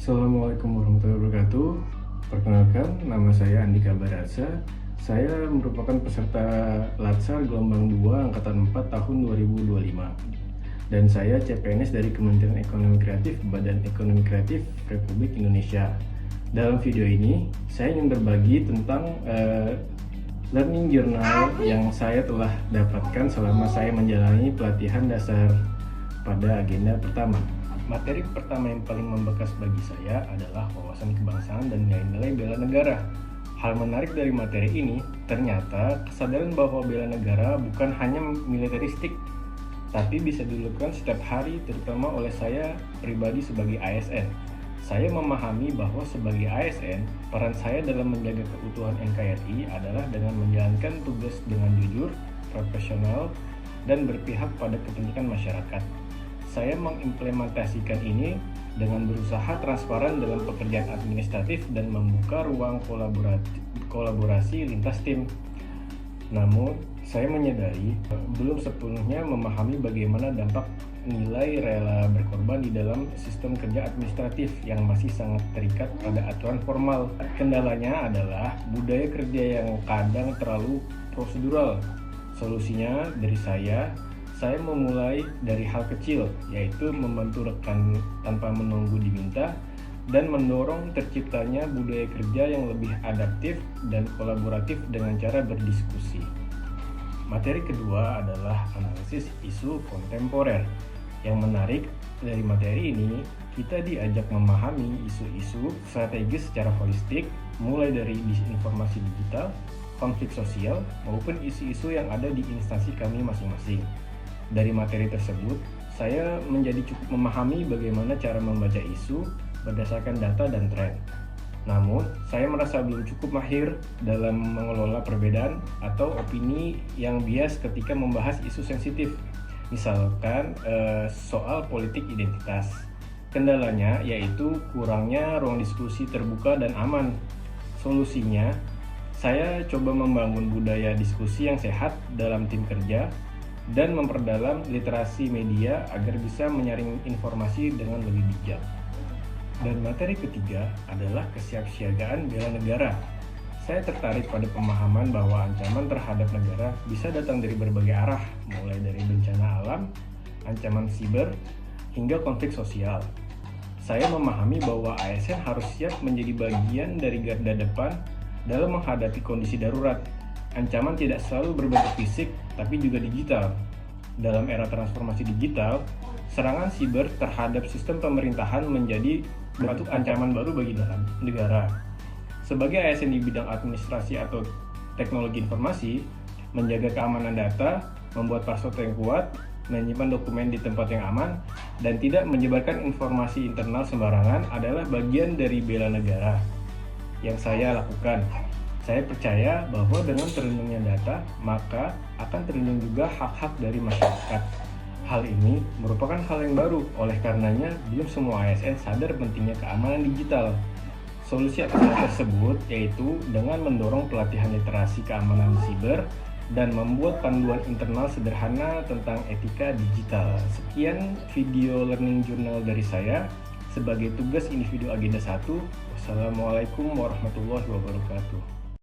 Assalamualaikum warahmatullahi wabarakatuh. Perkenalkan, nama saya Andika Baratsa. Saya merupakan peserta Latsar gelombang 2 Angkatan 4 tahun 2025. Dan saya CPNS dari Kementerian Ekonomi Kreatif, Badan Ekonomi Kreatif Republik Indonesia. Dalam video ini, saya ingin berbagi tentang learning journal yang saya telah dapatkan selama saya menjalani pelatihan dasar pada agenda pertama. Materi pertama yang paling membekas bagi saya adalah wawasan kebangsaan dan nilai-nilai bela negara. Hal menarik dari materi ini, ternyata kesadaran bahwa bela negara bukan hanya militeristik, tapi bisa dilakukan setiap hari, terutama oleh saya pribadi sebagai ASN. Saya memahami bahwa sebagai ASN, peran saya dalam menjaga keutuhan NKRI adalah dengan menjalankan tugas dengan jujur, profesional, dan berpihak pada kepentingan masyarakat. Saya mengimplementasikan ini dengan berusaha transparan dalam pekerjaan administratif dan membuka ruang kolaborasi lintas tim. Namun, saya menyadari belum sepenuhnya memahami bagaimana dampak nilai rela berkorban di dalam sistem kerja administratif yang masih sangat terikat pada aturan formal. Kendalanya adalah budaya kerja yang kadang terlalu prosedural. Solusinya dari saya memulai dari hal kecil, yaitu membantu rekan tanpa menunggu diminta dan mendorong terciptanya budaya kerja yang lebih adaptif dan kolaboratif dengan cara berdiskusi. Materi kedua adalah analisis isu kontemporer. Yang menarik dari materi ini, kita diajak memahami isu-isu strategis secara holistik, mulai dari disinformasi digital, konflik sosial, maupun isu-isu yang ada di instansi kami masing-masing. Dari materi tersebut, saya menjadi cukup memahami bagaimana cara membaca isu berdasarkan data dan tren. Namun, saya merasa belum cukup mahir dalam mengelola perbedaan atau opini yang bias ketika membahas isu sensitif, misalkan soal politik identitas. Kendalanya yaitu kurangnya ruang diskusi terbuka dan aman. Solusinya, saya coba membangun budaya diskusi yang sehat dalam tim kerja dan memperdalam literasi media agar bisa menyaring informasi dengan lebih bijak. Dan materi ketiga adalah kesiapsiagaan bela negara. Saya tertarik pada pemahaman bahwa ancaman terhadap negara bisa datang dari berbagai arah, mulai dari bencana alam, ancaman siber, hingga konflik sosial. Saya memahami bahwa ASN harus siap menjadi bagian dari garda depan dalam menghadapi kondisi darurat. Ancaman tidak selalu berbentuk fisik, tapi juga digital. Dalam era transformasi digital, serangan siber terhadap sistem pemerintahan menjadi bentuk ancaman baru bagi negara. Sebagai ASN di bidang administrasi atau teknologi informasi, menjaga keamanan data, membuat password yang kuat, menyimpan dokumen di tempat yang aman, dan tidak menyebarkan informasi internal sembarangan adalah bagian dari bela negara yang saya lakukan. Saya percaya bahwa dengan terlindungnya data, maka akan terlindung juga hak-hak dari masyarakat. Hal ini merupakan hal yang baru, oleh karenanya belum semua ASN sadar pentingnya keamanan digital. Solusi atas hal tersebut yaitu dengan mendorong pelatihan literasi keamanan siber dan membuat panduan internal sederhana tentang etika digital. Sekian video learning journal dari saya sebagai tugas individu agenda 1. Wassalamualaikum warahmatullahi wabarakatuh.